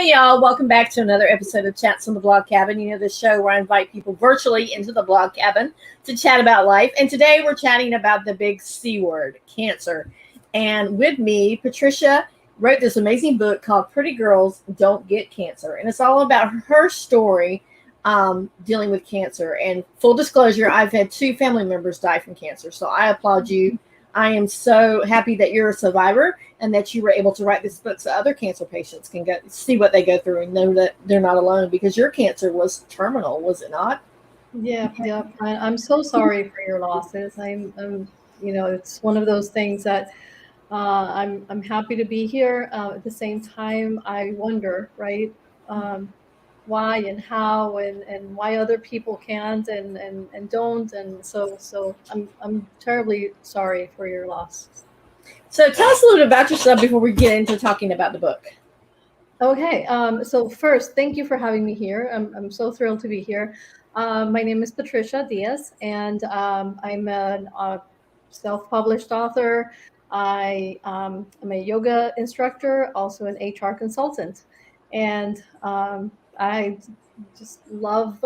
Hey y'all, welcome back to another episode of Chats on the Blog Cabin. You know, the show where I invite people virtually into the blog cabin to chat about life. And today we're chatting about the big C word, cancer. And with me, Patricia wrote this amazing book called Pretty Girls Don't Get Cancer. And it's all about her story dealing with cancer. And full disclosure, I've had 2 family members die from cancer. So I applaud you. I am so happy that you're a survivor and that you were able to write this book so other cancer patients can go see what they go through and know that they're not alone, because your cancer was terminal, was it not? Yeah. I'm so sorry for your losses. It's one of those things that I'm happy to be here. At the same time, I wonder, right, why and how and why other people can't and don't. And so I'm terribly sorry for your loss. So tell us a little bit about yourself before we get into talking about the book. Okay. So first, thank you for having me here. I'm so thrilled to be here. My name is Patricia Diaz, and I'm a self-published author. I'm a yoga instructor, also an HR consultant, and I just love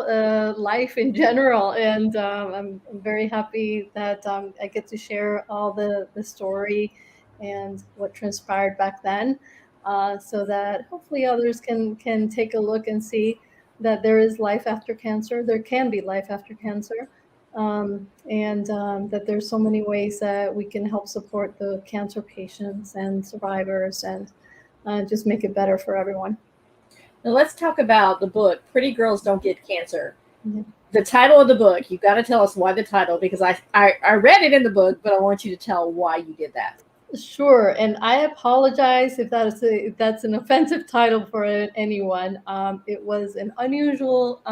life in general. And I'm very happy that I get to share all the story and what transpired back then, so that hopefully others can take a look and see that there is life after cancer. There can be life after cancer, and that there's so many ways that we can help support the cancer patients and survivors and just make it better for everyone. Now let's talk about the book, Pretty Girls Don't Get Cancer. Mm-hmm. The title of the book, you've got to tell us why the title, because I read it in the book, but I want you to tell why you did that. Sure, and I apologize if that's an offensive title for anyone. It was an unusual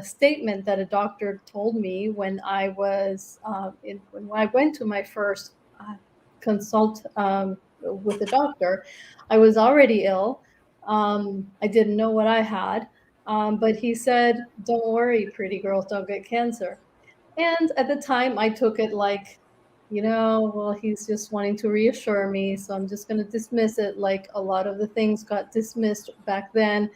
statement that a doctor told me when I was when I went to my first consult with a doctor. I was already ill. I didn't know what I had, but he said, "Don't worry, pretty girls don't get cancer." And at the time, I took it like, well, he's just wanting to reassure me, so I'm just going to dismiss it, like a lot of the things got dismissed back then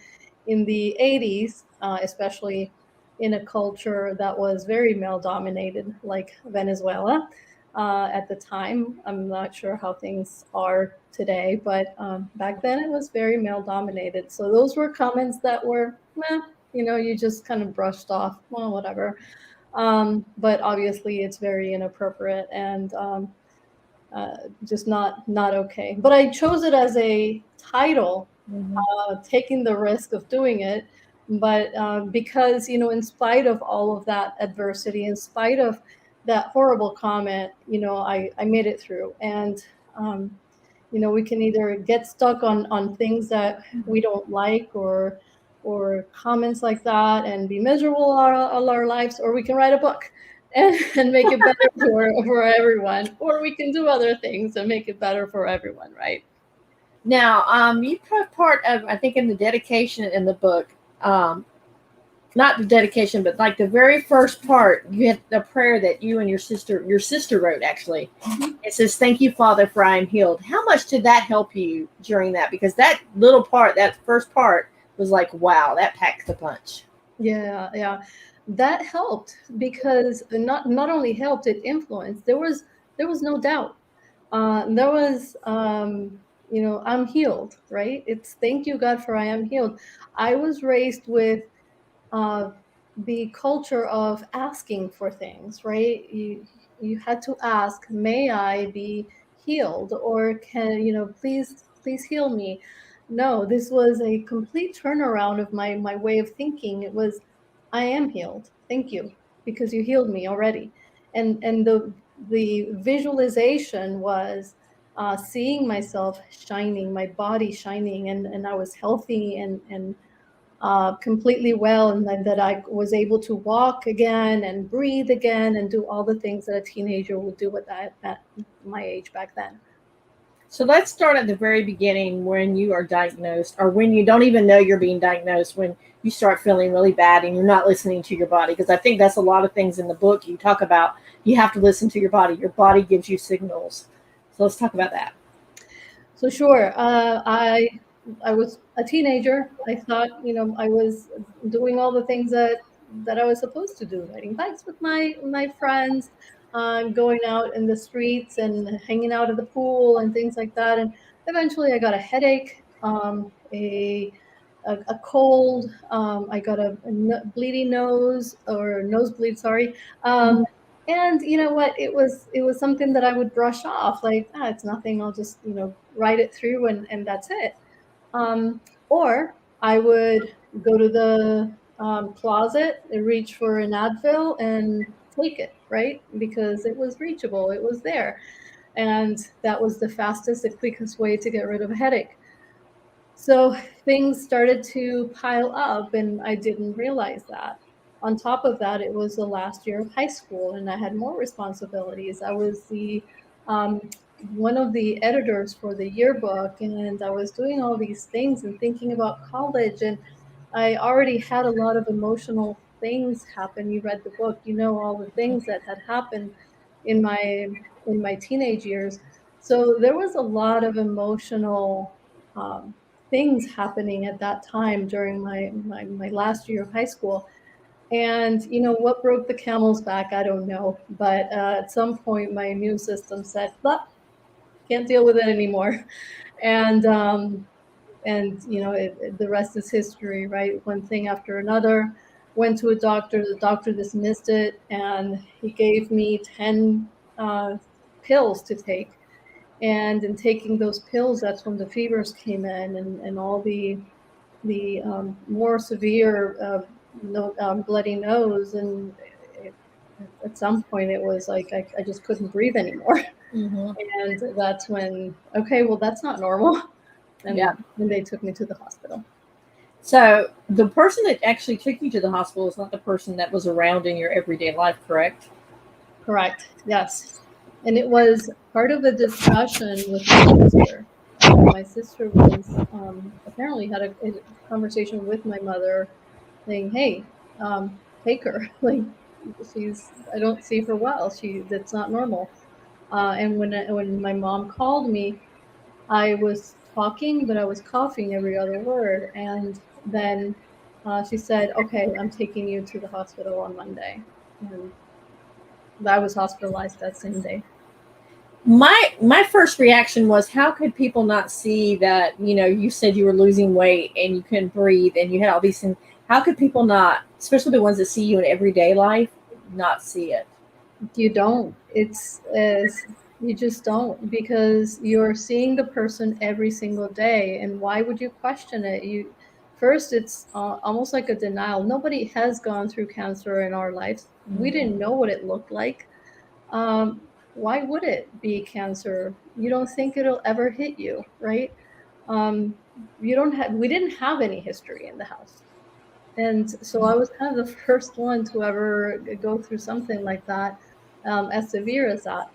in the 80s, especially in a culture that was very male dominated, like Venezuela at the time. I'm not sure how things are today, but back then it was very male dominated. So those were comments that were, you just kind of brushed off, well, whatever. But obviously it's very inappropriate and just not okay. But I chose it as a title, taking the risk of doing it. But because, in spite of all of that adversity, in spite of that horrible comment, I made it through. And, we can either get stuck on things that we don't like or comments like that and be miserable all our lives, or we can write a book and make it better for everyone, or we can do other things and make it better for everyone, right? Now, you put part of, I think in the dedication in the book, not the dedication, but like the very first part, you had the prayer that you and your sister wrote, actually. Mm-hmm. It says, "Thank you, Father, for I am healed." How much did that help you during that? Because that little part, that first part was like, wow, that packed the punch. Yeah. That helped because not only helped, it influenced. There was no doubt. There was, I'm healed, right? It's thank you, God, for I am healed. I was raised with the culture of asking for things, right? You had to ask, may I be healed, or can please heal me? No, this was a complete turnaround of my way of thinking. It was, I am healed, thank you, because you healed me already. And the visualization was seeing myself shining, my body shining, and I was healthy and completely well, and that I was able to walk again and breathe again and do all the things that a teenager would do at my age back then. So let's start at the very beginning, when you are diagnosed, or when you don't even know you're being diagnosed, when you start feeling really bad and you're not listening to your body. Because I think that's a lot of things in the book you talk about. You have to listen to your body. Your body gives you signals. So let's talk about that. So sure, I was a teenager. I thought, I was doing all the things that I was supposed to do, riding bikes with my friends, going out in the streets and hanging out at the pool and things like that. And eventually I got a headache, a cold. I got a bleeding nose, or nosebleed, sorry. And you know what? It was something that I would brush off, like, it's nothing. I'll just ride it through, and that's it. Or I would go to the closet and reach for an Advil and take it, right? Because it was reachable, it was there, and that was the fastest and quickest way to get rid of a headache. So things started to pile up, and I didn't realize that. On top of that, it was the last year of high school, and I had more responsibilities. I was the um, one of the editors for the yearbook, and I was doing all these things and thinking about college, and I already had a lot of emotional things happen. You read the book, all the things that had happened in my teenage years. So there was a lot of emotional things happening at that time during my last year of high school. And what broke the camel's back, I don't know. But at some point, my immune system said, "Well, can't deal with it anymore." And the rest is history, right? One thing after another. Went to a doctor. The doctor dismissed it, and he gave me 10 pills to take. And in taking those pills, that's when the fevers came in, and all the more severe bloody nose. And at some point, it was like I just couldn't breathe anymore. And that's when, okay, well, that's not normal. And then they took me to the hospital. So the person that actually took you to the hospital is not the person that was around in your everyday life, correct? Correct. Yes. And it was part of a discussion with my sister. My sister was apparently had a conversation with my mother, saying, "Hey, take her. Like, I don't see her well. That's not normal." And when my mom called me, I was talking, but I was coughing every other word. And then she said, "Okay, I'm taking you to the hospital on Monday." And I was hospitalized that same day. My first reaction was, how could people not see that? You said you were losing weight and you couldn't breathe and you had all these things. How could people not, especially the ones that see you in everyday life, not see it? You don't. You just don't, because you're seeing the person every single day. And why would you question it? First, it's almost like a denial. Nobody has gone through cancer in our lives. We didn't know what it looked like. Why would it be cancer? You don't think it'll ever hit you, right? We didn't have any history in the house. And so I was kind of the first one to ever go through something like that, as severe as that.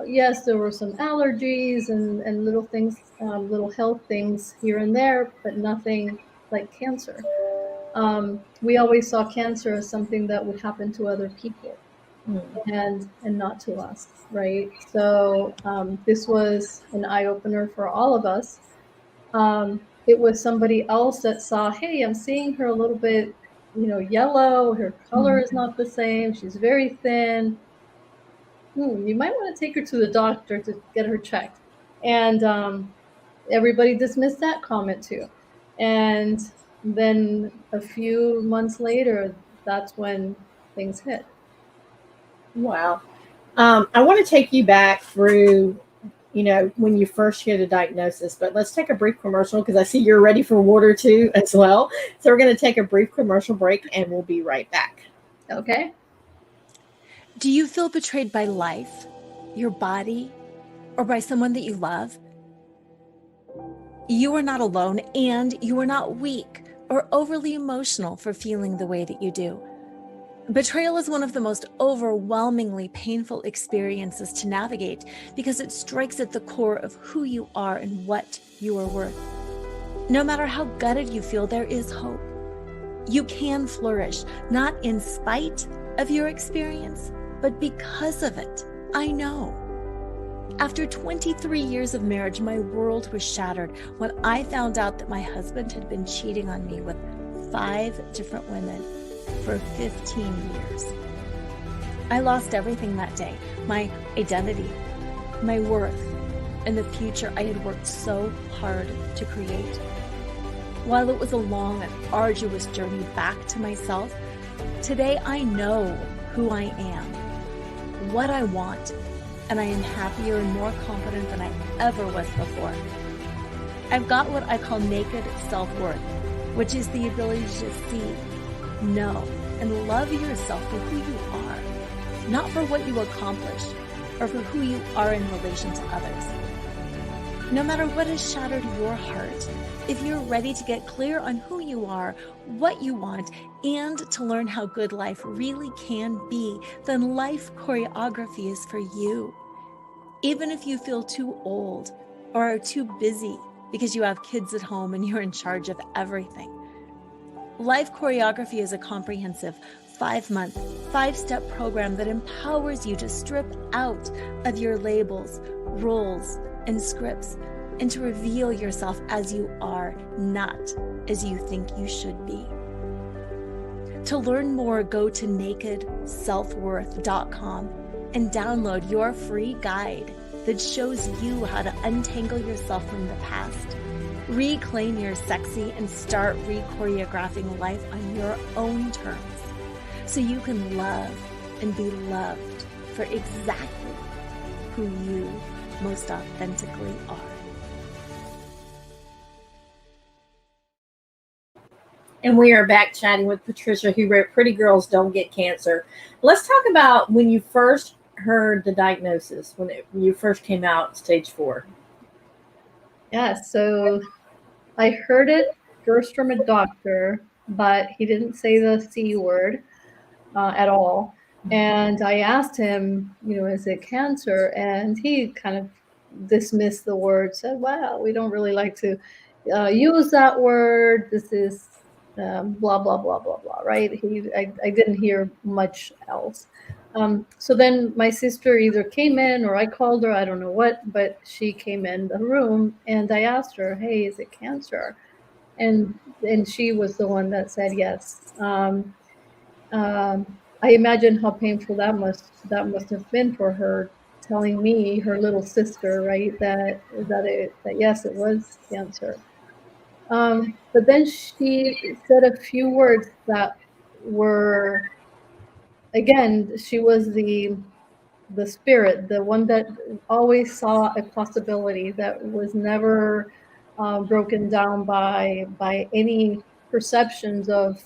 Yes, there were some allergies and little things, little health things here and there, but nothing like cancer. We always saw cancer as something that would happen to other people, and not to us, right? So this was an eye-opener for all of us. It was somebody else that saw, "Hey, I'm seeing her a little bit, yellow. Her color is not the same. She's very thin. You might want to take her to the doctor to get her checked." And everybody dismissed that comment too. And then a few months later, that's when things hit. Wow. I want to take you back through, when you first get a diagnosis, but let's take a brief commercial because I see you're ready for water too as well. So we're going to take a brief commercial break and we'll be right back. Okay. Do you feel betrayed by life, your body, or by someone that you love? You are not alone, and you are not weak or overly emotional for feeling the way that you do. Betrayal is one of the most overwhelmingly painful experiences to navigate because it strikes at the core of who you are and what you are worth. No matter how gutted you feel, there is hope. You can flourish, not in spite of your experience, but because of it. I know. After 23 years of marriage, my world was shattered when I found out that my husband had been cheating on me with 5 different women for 15 years. I lost everything that day, my identity, my worth, and the future I had worked so hard to create. While it was a long and arduous journey back to myself, today I know who I am, what I want, and I am happier and more confident than I ever was before. I've got what I call naked self-worth, which is the ability to see, know, and love yourself for who you are, not for what you accomplished or for who you are in relation to others. No matter what has shattered your heart, if you're ready to get clear on who you are, what you want, and to learn how good life really can be, then Life Choreography is for you. Even if you feel too old or are too busy because you have kids at home and you're in charge of everything. Life Choreography is a comprehensive 5-month, 5-step program that empowers you to strip out of your labels, roles, and scripts, and to reveal yourself as you are, not as you think you should be. To learn more, go to nakedselfworth.com and download your free guide that shows you how to untangle yourself from the past, reclaim your sexy, and start re-choreographing life on your own terms so you can love and be loved for exactly who you most authentically are. And we are back chatting with Patricia, who wrote Pretty Girls Don't Get Cancer. Let's talk about when you first heard the diagnosis, when you first came out stage 4. Yeah, so I heard it first from a doctor, but he didn't say the C word at all. And I asked him, is it cancer? And he kind of dismissed the word, said, well, we don't really like to use that word. This is blah, blah, blah, blah, blah, right? I didn't hear much else. So then my sister either came in or I called her, I don't know what, but she came in the room and I asked her, hey, is it cancer? And she was the one that said yes. I imagine how painful that must have been for her, telling me, her little sister, right, that yes, it was cancer. But then she said a few words that were, again, she was the spirit, the one that always saw a possibility, that was never broken down by any perceptions of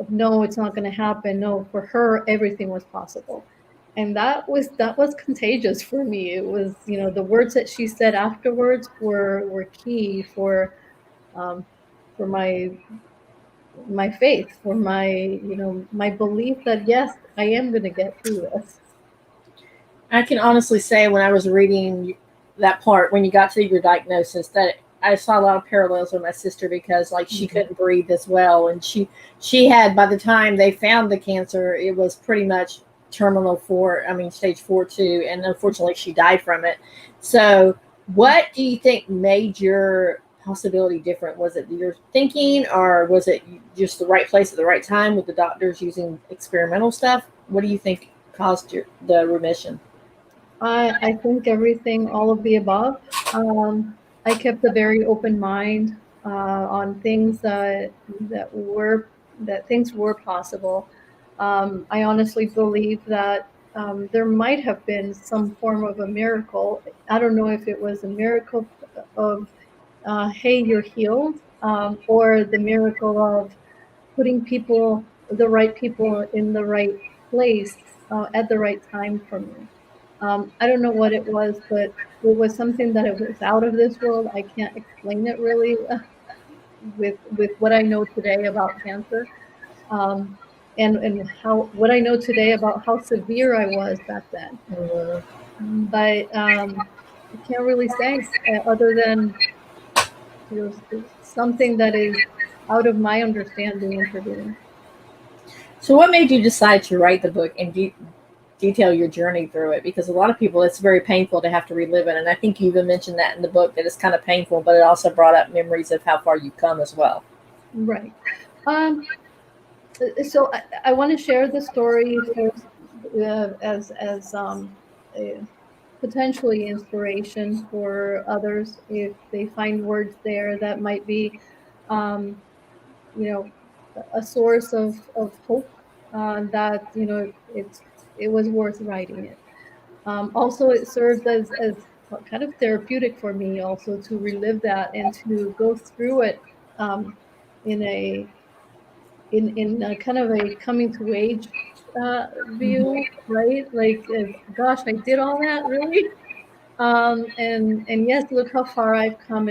no, it's not going to happen. No, for her, everything was possible. And that was contagious for me. It was, the words that she said afterwards were key for my faith, for my, my belief that yes, I am going to get through this. I can honestly say when I was reading that part, when you got to your diagnosis, that I saw a lot of parallels with my sister, because she couldn't breathe as well. And she had, by the time they found the cancer, it was pretty much terminal stage 4 too. And unfortunately she died from it. So what do you think made your possibility different? Was it your thinking, or was it just the right place at the right time with the doctors using experimental stuff? What do you think caused the remission? I think everything, all of the above. I kept a very open mind on things that things were possible. I honestly believe that there might have been some form of a miracle. I don't know if it was a miracle of, hey, you're healed, or the miracle of putting the right people in the right place at the right time for me. I don't know what it was, but it was something that it was out of this world. I can't explain it really with what I know today about cancer, and what I know today about how severe I was back then. But I can't really say other than something that is out of my understanding intervening. So what made you decide to write the book, and detail your journey through it, because a lot of people, it's very painful to have to relive it. And I think you even mentioned that in the book, that it's kind of painful, but it also brought up memories of how far you've come as well. Right. So I want to share the story first, as a potentially inspiration for others if they find words there that might be, um, you know, a source of hope, that, you know, it was worth writing it. Also, it served as kind of therapeutic for me also to relive that and to go through it, in a kind of a coming to age view, right? Like, gosh, I did all that, really? And yes, look how far I've come,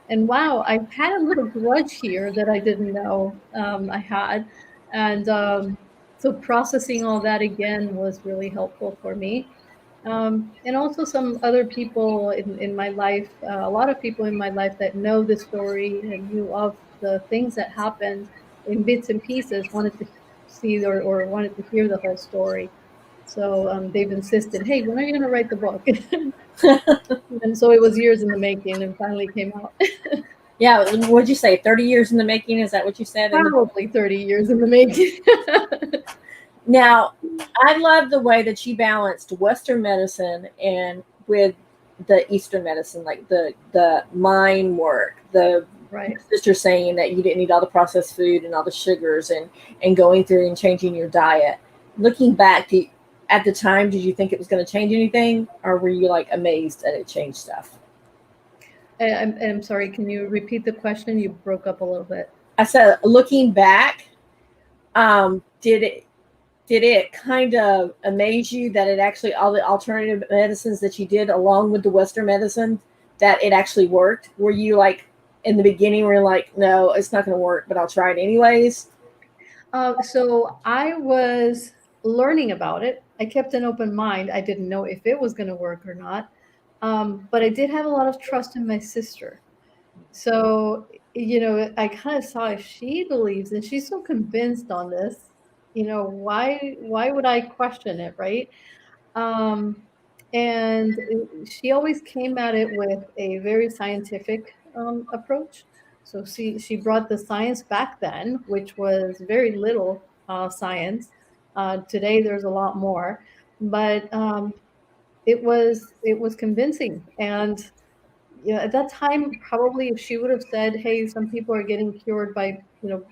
and wow, I've had a little grudge here that I didn't know I had, and so processing all that again was really helpful for me. And also some other people in my life, a lot of people in my life that know the story and knew of the things that happened in bits and pieces wanted to see or wanted to hear the whole story. So they've insisted, hey, when are you going to write the book? And so it was years in the making and finally came out. Yeah, what'd you say? 30 years in the making? Is that what you said? Probably 30 years in the making. Now, I love the way that you balanced Western medicine and with the Eastern medicine, like the mind work, the Right. sister saying that you didn't eat all the processed food and all the sugars, and going through and changing your diet. Looking back, at the time, did you think it was going to change anything, or were you like amazed that it changed stuff? I'm sorry, can you repeat the question? You broke up a little bit. I said, looking back, did it kind of amaze you that it actually, all the alternative medicines that you did along with the Western medicine, that it actually worked? Were you like in the beginning were like, no, it's not going to work, but I'll try it anyways? So I was learning about it. I kept an open mind. I didn't know if it was going to work or not. But I did have a lot of trust in my sister. So, you know, I kind of saw if she believes and she's so convinced on this, you know, why would I question it, right? Um, and she always came at it with a very scientific approach. So she brought the science back then, which was very little science. Today there's a lot more, but it was convincing. And yeah, at that time, probably if she would have said, "Hey, some people are getting cured by, you know,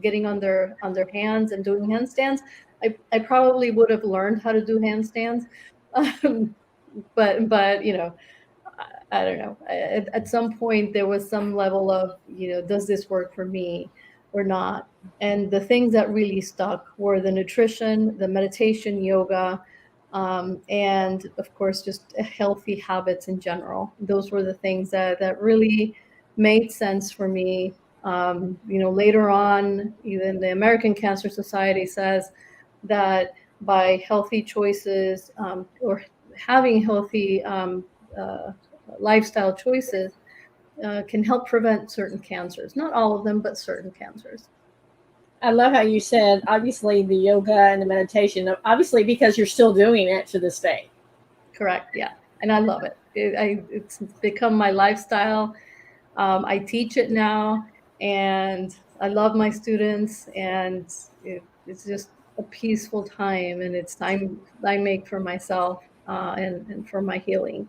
getting on their hands and doing handstands," I probably would have learned how to do handstands. Um, but you know, I don't know. At some point, there was some level of, you know, does this work for me or not? And the things that really stuck were the nutrition, the meditation, yoga, and of course, just healthy habits in general. Those were the things that really made sense for me. You know, later on, even the American Cancer Society says that by healthy choices, or having healthy uh, lifestyle choices, can help prevent certain cancers. Not all of them, but certain cancers. I love how you said, obviously, the yoga and the meditation, obviously, because you're still doing it to this day. Correct. Yeah. And I love it. It's become my lifestyle. I teach it now, and I love my students, and it's just a peaceful time, and it's time I make for myself, and for my healing.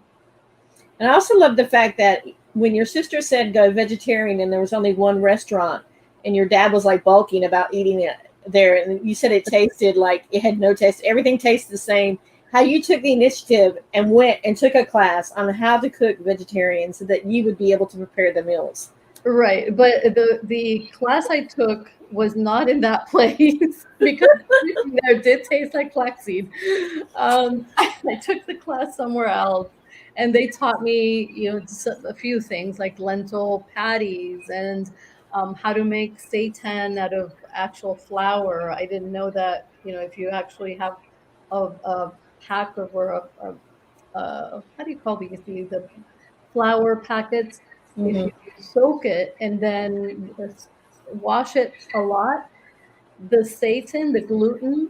And I also love the fact that when your sister said go vegetarian and there was only one restaurant, and your dad was like bulking about eating it there, and you said it tasted like it had no taste, everything tasted the same. How you took the initiative and went and took a class on how to cook vegetarian so that you would be able to prepare the meals. Right, but the class I took was not in that place because everything there did taste like flaxseed. I took the class somewhere else, and they taught me, you know, just a few things like lentil patties and how to make seitan out of actual flour. I didn't know that, you know, if you actually have a pack of or how do you call these? The flour packets. If Mm-hmm. you soak it and then wash it a lot, the seitan, the gluten,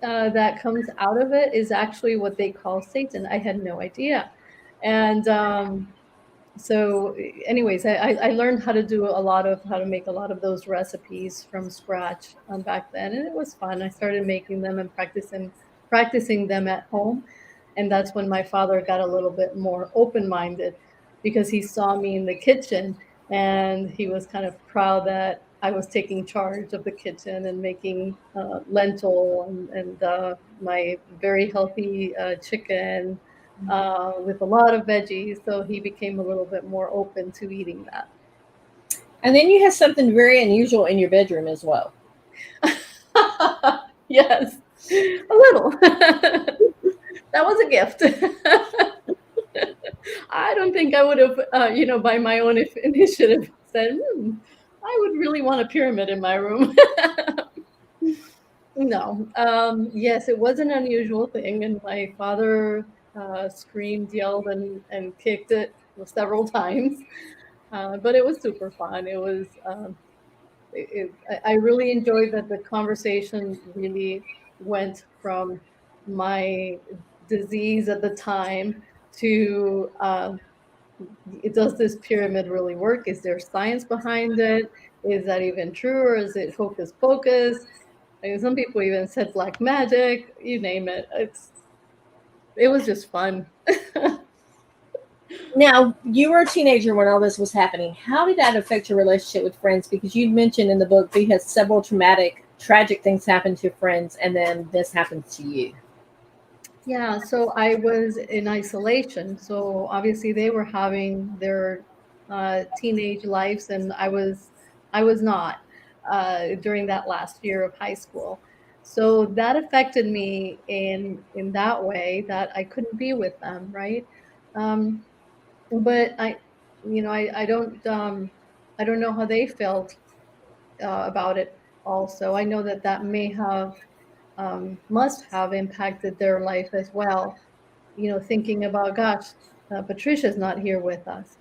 that comes out of it is actually what they call Satan. I had no idea. And so anyways, I learned how to make a lot of those recipes from scratch back then, and it was fun. I started making them and practicing them at home, and that's when my father got a little bit more open-minded, because he saw me in the kitchen and he was kind of proud that I was taking charge of the kitchen and making lentil and my very healthy chicken with a lot of veggies. So he became a little bit more open to eating that. And then you have something very unusual in your bedroom as well. Yes, a little. That was a gift. I don't think I would have, by my own initiative said, I would really want a pyramid in my room. No. Yes, it was an unusual thing, and my father screamed, yelled, and kicked it several times. But it was super fun. It was. I really enjoyed that the conversation really went from my disease at the time to does this pyramid really work? Is there science behind it? Is that even true, or is it hocus pocus? I mean, some people even said black magic. You name it. It was just fun. Now, you were a teenager when all this was happening. How did that affect your relationship with friends? Because you mentioned in the book that you had several tragic things happen to friends, and then this happens to you. Yeah, so I was in isolation. So obviously they were having their teenage lives, and I was not during that last year of high school. So that affected me in that way that I couldn't be with them, right? Um, but I don't know how they felt about it. Also, I know that may have must have impacted their life as well. Thinking about, gosh, Patricia's not here with us.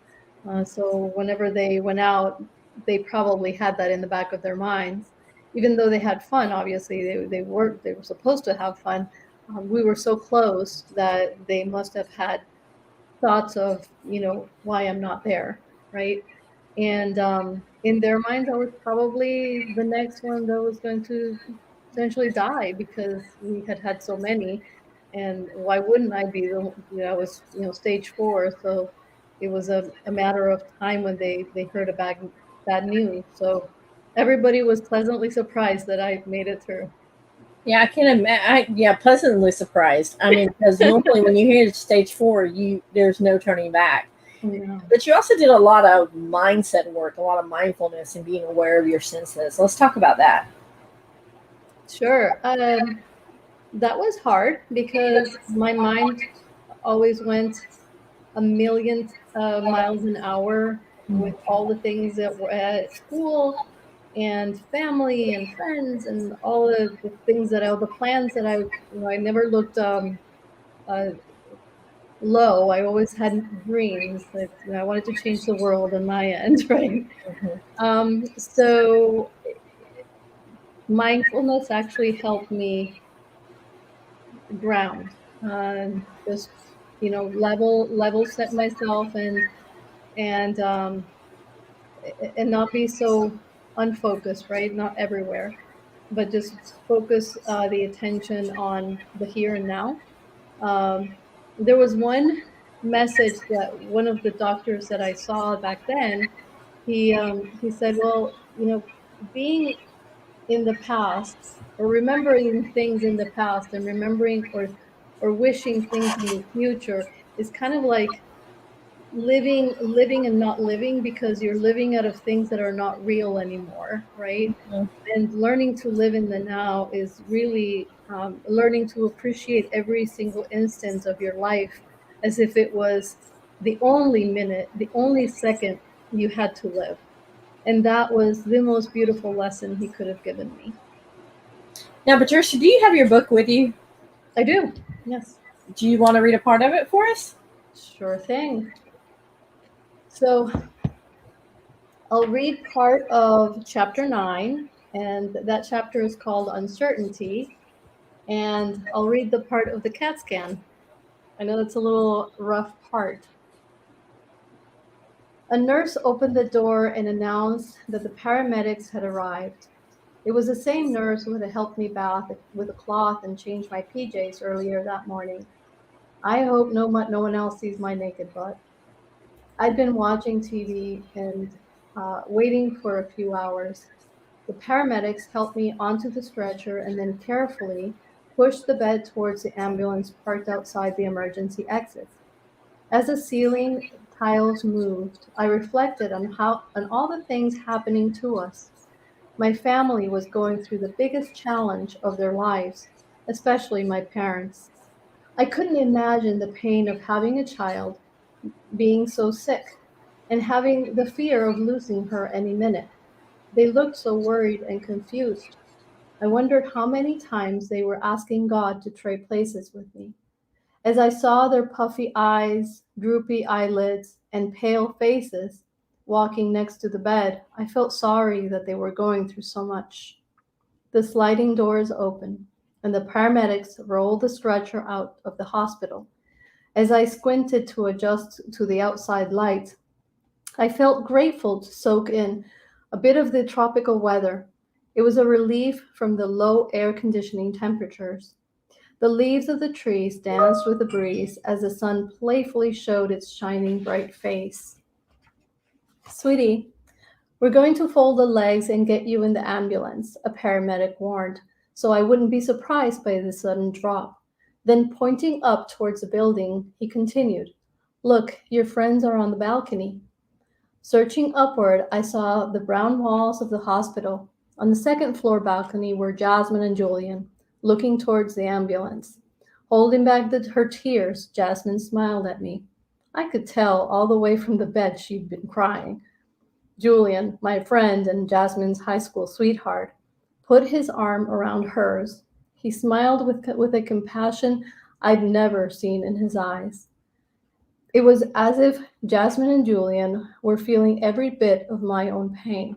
So whenever they went out, they probably had that in the back of their minds. Even though they had fun, obviously they were supposed to have fun. We were so close that they must have had thoughts of, why I'm not there, right? And in their minds, I was probably the next one that was going to essentially die, because we had had so many. And why wouldn't I be I was, stage 4. So it was a matter of time when they heard a bad news. So everybody was pleasantly surprised that I made it through. Yeah, I can imagine. Yeah, pleasantly surprised. I mean, because normally when you hear stage 4, there's no turning back. Yeah. But you also did a lot of mindset work, a lot of mindfulness, and being aware of your senses. Let's talk about that. Sure. That was hard because my mind always went a million miles an hour with all the things that were at school and family and friends and all of the things all the plans that I never looked uh, low. I always had dreams that I wanted to change the world on my end, right? So mindfulness actually helped me ground, just level set myself and and not be so unfocused, right? Not everywhere, but just focus the attention on the here and now. Um, there was one message that one of the doctors that I saw back then, he said, well, being in the past, or remembering things in the past, and remembering or wishing things in the future is kind of like living and not living, because you're living out of things that are not real anymore, right? And learning to live in the now is really learning to appreciate every single instance of your life as if it was the only minute, the only second you had to live. And that was the most beautiful lesson he could have given me. Now, Patricia, do you have your book with you? I do. Yes. Do you want to read a part of it for us? Sure thing. So I'll read part of chapter 9, and that chapter is called Uncertainty. And I'll read the part of the CAT scan. I know that's a little rough part. A nurse opened the door and announced that the paramedics had arrived. It was the same nurse who had helped me bath with a cloth and changed my PJs earlier that morning. I hope no one else sees my naked butt. I'd been watching TV and waiting for a few hours. The paramedics helped me onto the stretcher and then carefully pushed the bed towards the ambulance parked outside the emergency exit. As the ceiling tiles moved, I reflected on all the things happening to us. My family was going through the biggest challenge of their lives, especially my parents. I couldn't imagine the pain of having a child, being so sick, and having the fear of losing her any minute. They looked so worried and confused. I wondered how many times they were asking God to trade places with me. As I saw their puffy eyes, droopy eyelids, and pale faces walking next to the bed, I felt sorry that they were going through so much. The sliding doors opened, and the paramedics rolled the stretcher out of the hospital. As I squinted to adjust to the outside light, I felt grateful to soak in a bit of the tropical weather. It was a relief from the low air conditioning temperatures. The leaves of the trees danced with the breeze as the sun playfully showed its shining bright face. Sweetie, we're going to fold the legs and get you in the ambulance, a paramedic warned, so I wouldn't be surprised by the sudden drop. Then, pointing up towards the building, he continued, Look, your friends are on the balcony. Searching upward, I saw the brown walls of the hospital. On the second floor balcony were Jasmine and Julian, looking towards the ambulance. Holding back her tears, Jasmine smiled at me. I could tell all the way from the bed she'd been crying. Julian, my friend and Jasmine's high school sweetheart, put his arm around hers. He smiled with a compassion I'd never seen in his eyes. It was as if Jasmine and Julian were feeling every bit of my own pain.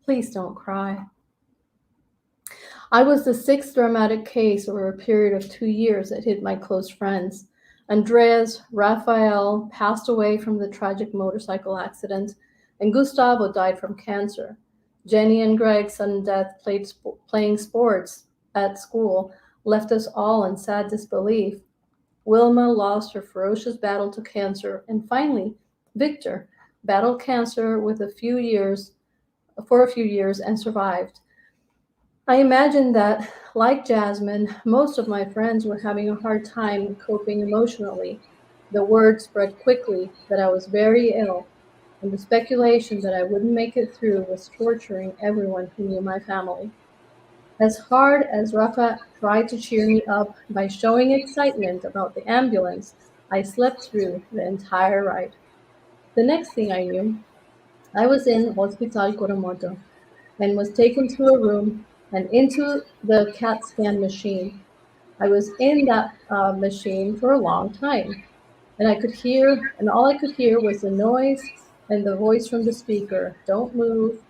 Please don't cry. I was the sixth dramatic case over a period of 2 years that hit my close friends. Andreas Raphael passed away from the tragic motorcycle accident, and Gustavo died from cancer. Jenny and Greg's sudden death playing sports at school left us all in sad disbelief. Wilma lost her ferocious battle to cancer, and finally, Victor battled cancer for a few years and survived. I imagine that, like Jasmine, most of my friends were having a hard time coping emotionally. The word spread quickly that I was very ill, and the speculation that I wouldn't make it through was torturing everyone who knew my family. As hard as Rafa tried to cheer me up by showing excitement about the ambulance, I slept through the entire ride. The next thing I knew, I was in Hospital Coromoto and was taken to a room and into the CAT scan machine. I was in that machine for a long time, and all I could hear was the noise and the voice from the speaker, don't move,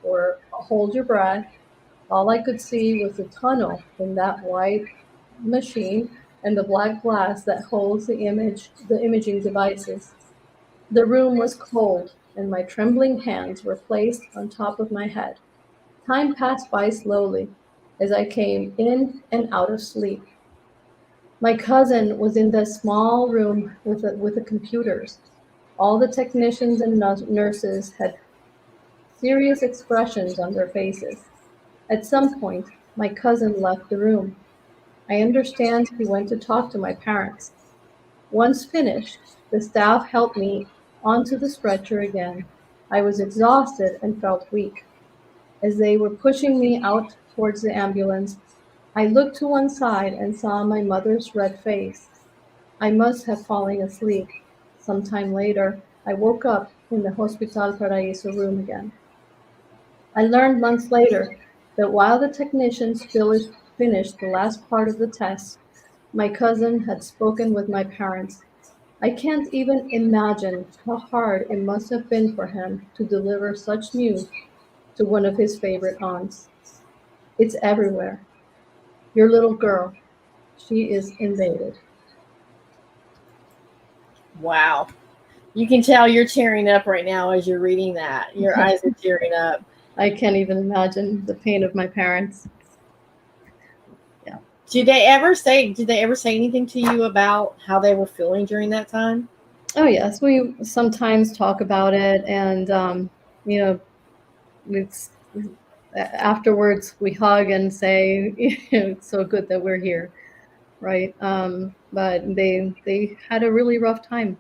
or hold your breath. All I could see was the tunnel in that white machine and the black glass that holds the imaging devices. The room was cold, and my trembling hands were placed on top of my head. Time passed by slowly as I came in and out of sleep. My cousin was in the small room with the computers. All the technicians and nurses had serious expressions on their faces. At some point, my cousin left the room. I understand he went to talk to my parents. Once finished, the staff helped me onto the stretcher again. I was exhausted and felt weak. As they were pushing me out towards the ambulance, I looked to one side and saw my mother's red face. I must have fallen asleep. Sometime later, I woke up in the Hospital Paraíso room again. I learned months later that while the technicians finished the last part of the test, my cousin had spoken with my parents. I can't even imagine how hard it must have been for him to deliver such news to one of his favorite aunts. It's everywhere. your little girl, she is invaded. Wow. You can tell you're tearing up right now as you're reading that. Your eyes are tearing up. I can't even imagine the pain of my parents. Yeah. Did they ever say anything to you about how they were feeling during that time? Oh yes, we sometimes talk about it, and you know, it's afterwards we hug and say, it's so good that we're here, right? But they had a really rough time.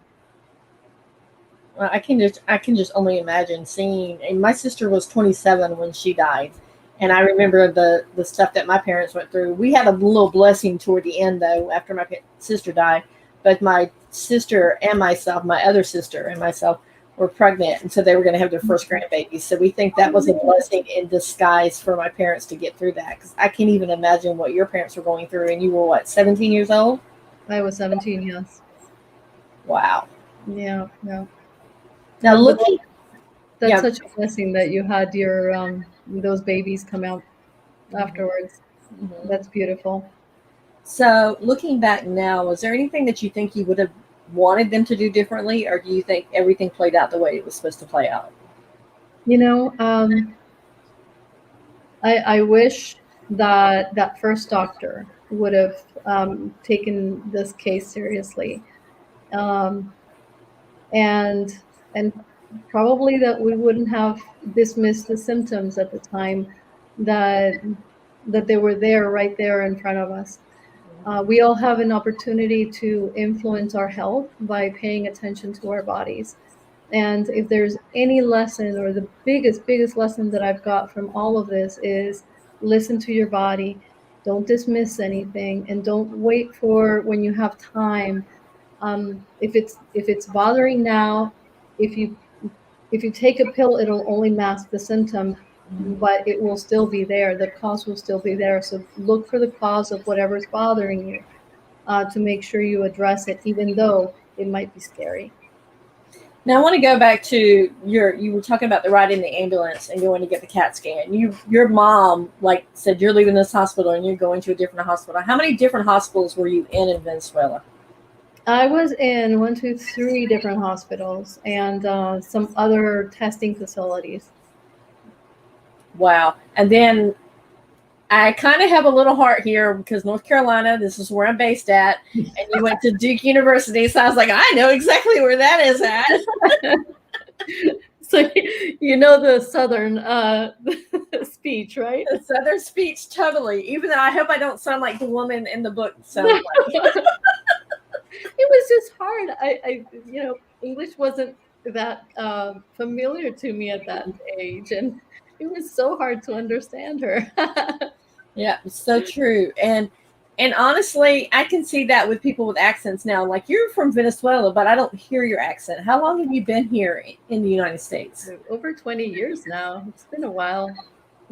Well, I can just only imagine seeing. And my sister was 27 when she died, and I remember the stuff that my parents went through. We had a little blessing toward the end, though, after my sister died. But my sister and myself, my other sister and myself, were pregnant, and so they were going to have their first grandbaby. So we think that was a blessing in disguise for my parents to get through that. Because I can't even imagine what your parents were going through. And you were what, 17 years old? I was 17, yes. Wow. Yeah, yeah. Now looking. That's such a blessing that you had your those babies come out afterwards. Mm-hmm. That's beautiful. So looking back now, was there anything that you think you would have wanted them to do differently, or do you think everything played out the way it was supposed to play out? You know, I wish that first doctor would have taken this case seriously, um, and probably that we wouldn't have dismissed the symptoms at the time that they were there, right there in front of us. We all have an opportunity to influence our health by paying attention to our bodies. And if there's any lesson, or the biggest lesson that I've got from all of this, is listen to your body. Don't dismiss anything, and don't wait for when you have time. If it's bothering now, if you take a pill, it'll only mask the symptom, but it will still be there. The cause will still be there. So look for the cause of whatever's bothering you, to make sure you address it, even though it might be scary. Now I want to go back to you were talking about the ride in the ambulance and going to get the CAT scan. Your mom said you're leaving this hospital and you're going to a different hospital. How many different hospitals were you in Venezuela? I was in 1, 2, 3 different hospitals and some other testing facilities. Wow. And then I kind of have a little heart here because North Carolina, this is where I'm based at, and you went to Duke University. So I was like, I know exactly where that is at. So you know the Southern speech, right? The Southern speech, totally. Even though I hope I don't sound like the woman in the book sounds like. It was just hard. I English wasn't that familiar to me at that age, and it was so hard to understand her. Yeah, so true. And honestly, I can see that with people with accents now. Like, you're from Venezuela, but I don't hear your accent. How long have you been here in the United States? Over 20 years now. It's been a while.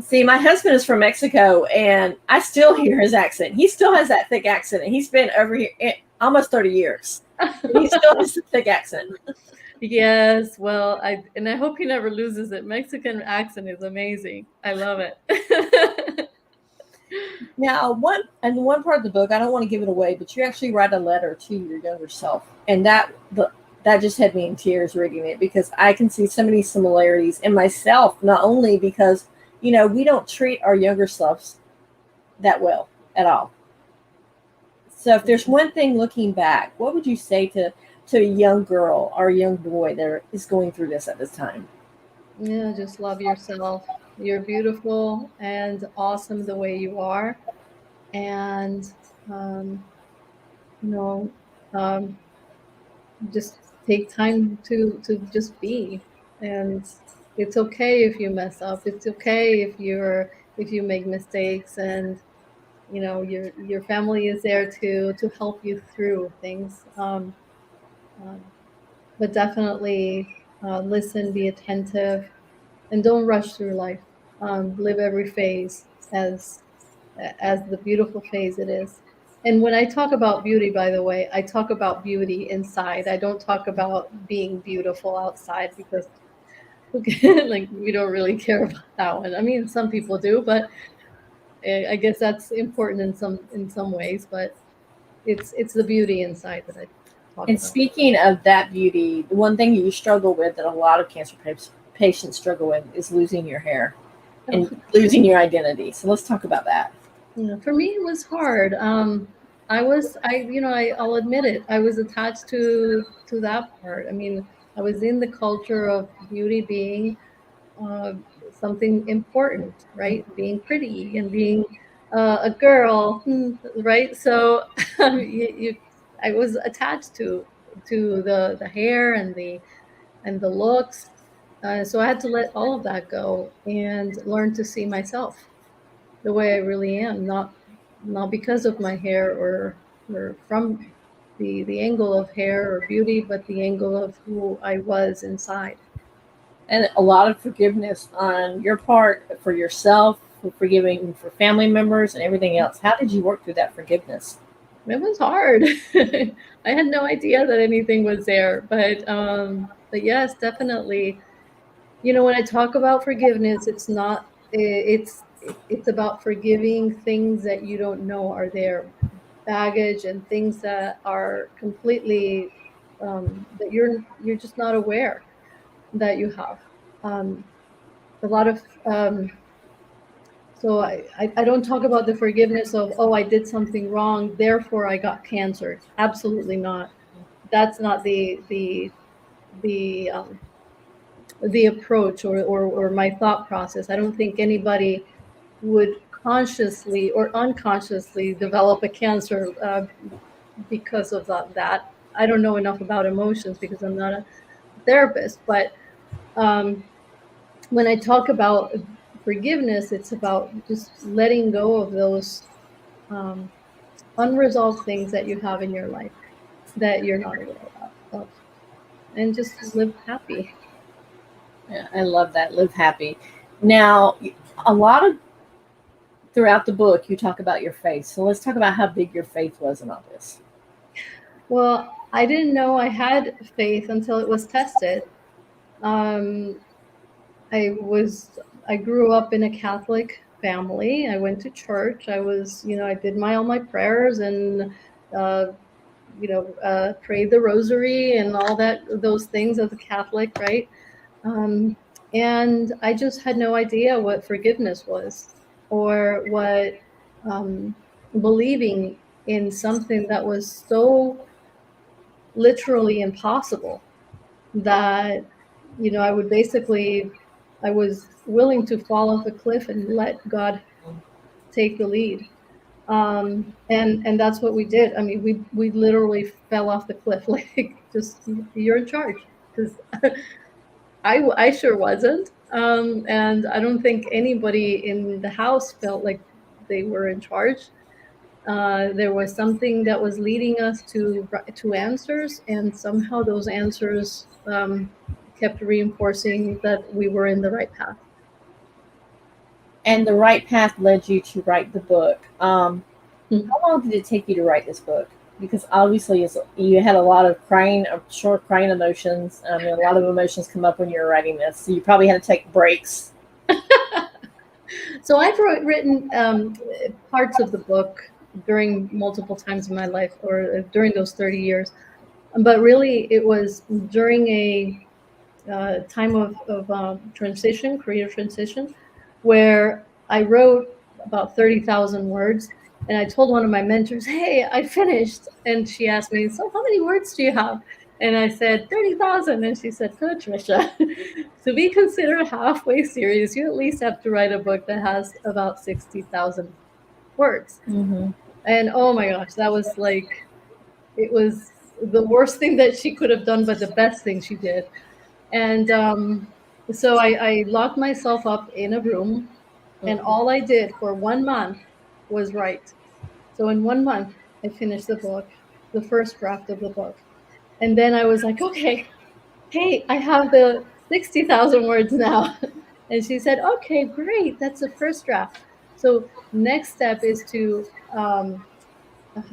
See, my husband is from Mexico, and I still hear his accent. He still has that thick accent, and he's been over here almost 30 years. He still has a thick accent. Yes, well, I hope he never loses it. Mexican accent is amazing. I love it. Now, one part of the book, I don't want to give it away, but you actually write a letter to your younger self, and that just had me in tears reading it, because I can see so many similarities in myself. Not only because we don't treat our younger selves that well at all. So, if there's one thing looking back, what would you say to a young girl or a young boy that is going through this at this time? Yeah, just love yourself. You're beautiful and awesome the way you are. And, just take time to just be. And it's okay if you mess up. It's okay if you make mistakes, and your family is there to help you through things. But definitely listen, be attentive, and don't rush through life. Live every phase as the beautiful phase it is. And when I talk about beauty, by the way, I talk about beauty inside. I don't talk about being beautiful outside, because we don't really care about that one. I mean, some people do, but I guess that's important in some ways, but it's the beauty inside that I talk And about. speaking of that beauty, the one thing you struggle with that a lot of cancer patients struggle with is losing your hair and losing your identity. So let's talk about that. Yeah, for me, it was hard. I'll admit it. I was attached to that part. I mean, I was in the culture of beauty being uh, something important, right? Being pretty and being a girl, right? So I was attached to the hair and the looks. So I had to let all of that go and learn to see myself the way I really am, not because of my hair or from the angle of hair or beauty, but the angle of who I was inside. And a lot of forgiveness on your part for yourself, for forgiving for family members and everything else. How did you work through that forgiveness? It was hard. I had no idea that anything was there, but yes, definitely. You know, when I talk about forgiveness, it's about forgiving things that you don't know are there, baggage and things that are completely that you're just not aware that you have. Um, a lot of so I don't talk about the forgiveness of, oh, I did something wrong, therefore I got cancer. Absolutely not. That's not the the approach or my thought process. I don't think anybody would consciously or unconsciously develop a cancer because of that. I don't know enough about emotions because I'm not a therapist, but um, when I talk about forgiveness, it's about just letting go of those um, unresolved things that you have in your life that you're not aware of, and just live happy. Yeah, I love that. Live happy. Now, a lot of throughout the book, you talk about your faith. So let's talk about how big your faith was in all this. Well, I didn't know I had faith until it was tested. Um, I grew up in a Catholic family. I went to church. I did all my prayers and uh, prayed the rosary and all those things as a Catholic, right? Um, and I just had no idea what forgiveness was or what um, believing in something that was so literally impossible that I was willing to fall off a cliff and let God take the lead. And that's what we did. I mean, we literally fell off the cliff, like, just, you're in charge, because I sure wasn't. And I don't think anybody in the house felt like they were in charge. There was something that was leading us to answers, and somehow those answers kept reinforcing that we were in the right path. And the right path led you to write the book. Mhm. How long did it take you to write this book? Because obviously you had a lot of crying, short crying emotions. A lot of emotions come up when you're writing this. So you probably had to take breaks. So I've written parts of the book during multiple times in my life, or during those 30 years. But really, it was during a time of transition, career transition, where I wrote about 30,000 words. And I told one of my mentors, hey, I finished. And she asked me, so how many words do you have? And I said, 30,000. And she said, Patricia, to be considered halfway serious, you at least have to write a book that has about 60,000 words. Mm-hmm. And oh my gosh, that was like, it was the worst thing that she could have done, but the best thing she did. And so I locked myself up in a room, and all I did for 1 month was write. So in 1 month, I finished the book, the first draft of the book. And then I was like, okay, hey, I have the 60,000 words now. And she said, okay, great. That's the first draft. So next step is to, how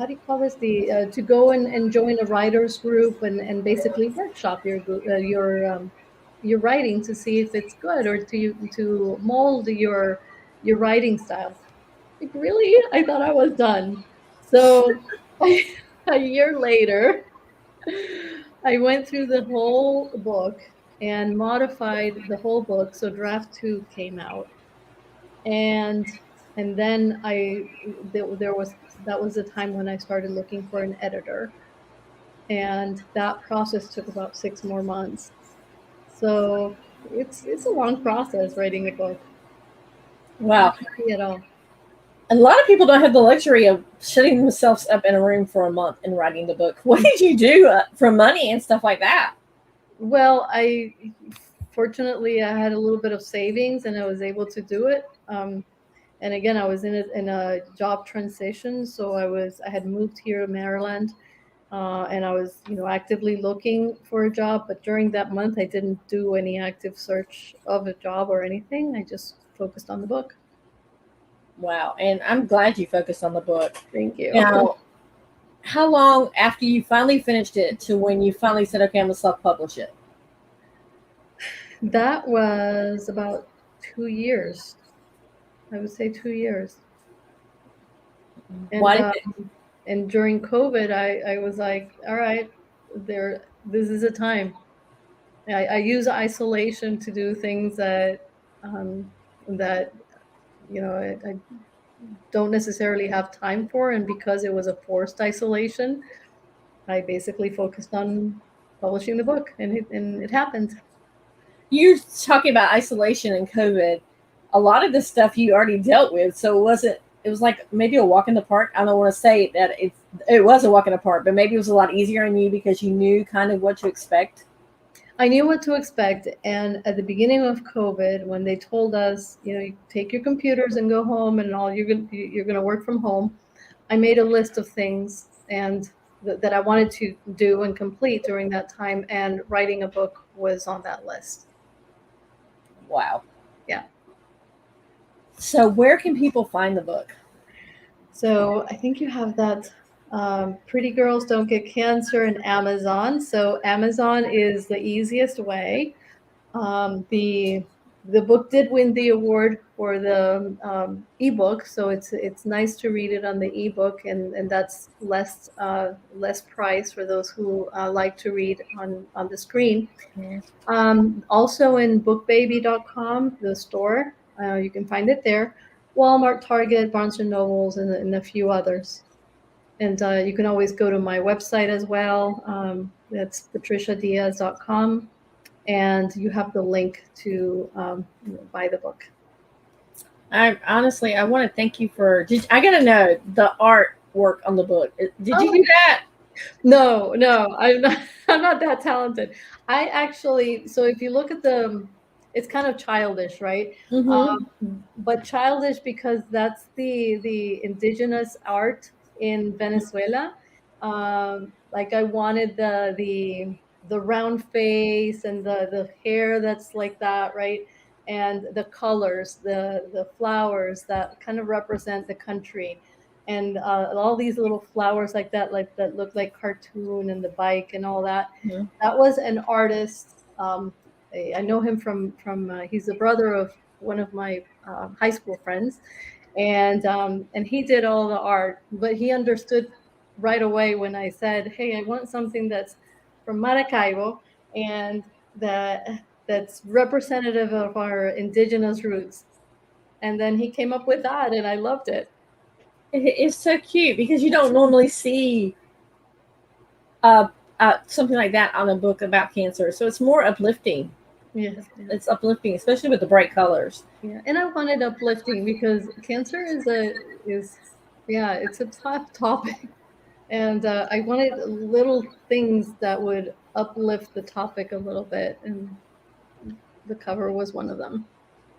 do you call this? To go and join a writers group and basically workshop your writing to see if it's good, or to mold your writing style. Like, really? I thought I was done. So a year later, I went through the whole book and modified the whole book. So draft 2 came out. And then there was that was the time when I started looking for an editor. And that process took about 6 more months. So it's a long process writing a book. Wow. Not easy at all. A lot of people don't have the luxury of shutting themselves up in a room for a month and writing the book. What did you do for money and stuff like that? Well, fortunately I had a little bit of savings and I was able to do it. And again, I was in a job transition, so I had moved here to Maryland, and I was actively looking for a job. But during that month, I didn't do any active search of a job or anything. I just focused on the book. Wow. And I'm glad you focused on the book. Thank you. Now, how long after you finally finished it to when you finally said, okay, I'm going to self-publish it? That was about 2 years. I would say 2 years. And, Why did it? And during COVID, I was like, all right, this is a time. I use isolation to do things that that I don't necessarily have time for, and because it was a forced isolation, I basically focused on publishing the book, and it happened. You're talking about isolation and COVID. A lot of this stuff you already dealt with, so it was like maybe a walk in the park. I don't want to say that it was a walk in the park, but maybe it was a lot easier on you because you knew kind of what to expect. I knew what to expect, and at the beginning of COVID, when they told us, you take your computers and go home, and you're gonna work from home, I made a list of things and that I wanted to do and complete during that time, and writing a book was on that list. Wow. Yeah. So where can people find the book? So I think you have that Pretty Girls Don't Get Cancer in Amazon. So Amazon is the easiest way. The book did win the award for the ebook, so it's nice to read it on the ebook, and that's less price for those who like to read on the screen. Also in bookbaby.com, the store, you can find it there. Walmart, Target, Barnes and Nobles, and a few others. And you can always go to my website as well. That's patriciadiaz.com. And you have the link to buy the book. I want to thank you for. I got to know the artwork on the book. Did you do that? No, I'm not. I'm not that talented. I actually. So if you look at it's kind of childish, right? Mm-hmm. But childish because that's the indigenous art in Venezuela. Like I wanted the round face and the hair that's like that, right? And the colors, the flowers that kind of represent the country, and all these little flowers like that look like cartoon, and the bike and all that. Mm-hmm. That was an artist. I know him from he's the brother of one of my high school friends, and he did all the art, but he understood right away when I said, hey, I want something that's from Maracaibo and that's representative of our indigenous roots. And then he came up with that, and I loved it. It's so cute because you don't normally see something like that on a book about cancer, so it's more uplifting. Yes, it's uplifting, especially with the bright colors. Yeah, and I wanted uplifting because cancer is it's a tough topic, and I wanted little things that would uplift the topic a little bit, and the cover was one of them.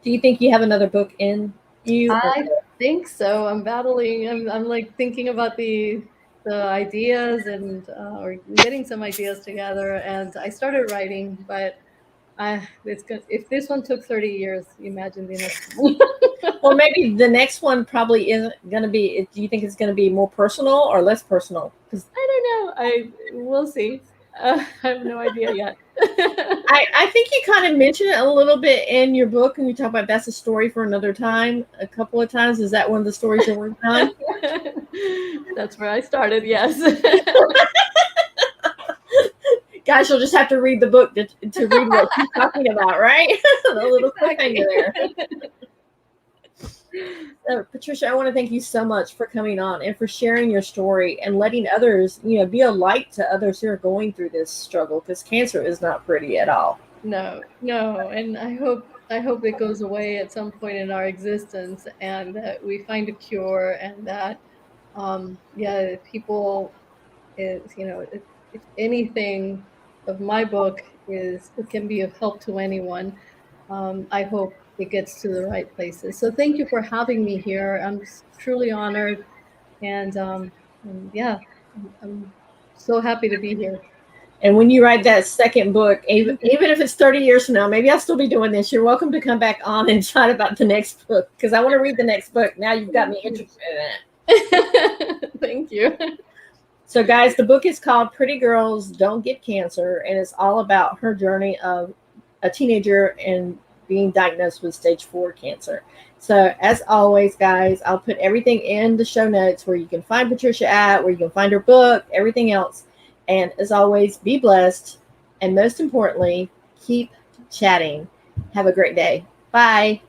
Do you think you have another book in you? I think so. I'm battling. I'm like thinking about the ideas and or getting some ideas together, and I started writing, but if this one took 30 years, imagine the next one. Well, maybe the next one probably isn't going to be. Do you think it's going to be more personal or less personal? I don't know. We'll see. I have no idea yet. I think you kind of mentioned it a little bit in your book, and you talk about that's a story for another time a couple of times. Is that one of the stories you're working on? That's where I started, yes. Guys, you'll just have to read the book to read what she's talking about, right? A little cliffhanger there. So, Patricia, I want to thank you so much for coming on and for sharing your story and letting others, be a light to others who are going through this struggle, because cancer is not pretty at all. No, and I hope it goes away at some point in our existence, and that we find a cure, and that people is, if anything of my book it can be of help to anyone, I hope it gets to the right places. So thank you for having me here. I'm truly honored, and I'm so happy to be here. And when you write that second book, even if it's 30 years from now, maybe I'll still be doing this. You're welcome to come back on and chat about the next book, because I want to read the next book. Now you've got me interested in it. Thank you. So, guys, the book is called Pretty Girls Don't Get Cancer, and it's all about her journey of a teenager and being diagnosed with stage 4 cancer. So, as always, guys, I'll put everything in the show notes where you can find Patricia at, where you can find her book, everything else. And as always, be blessed. And most importantly, keep chatting. Have a great day. Bye.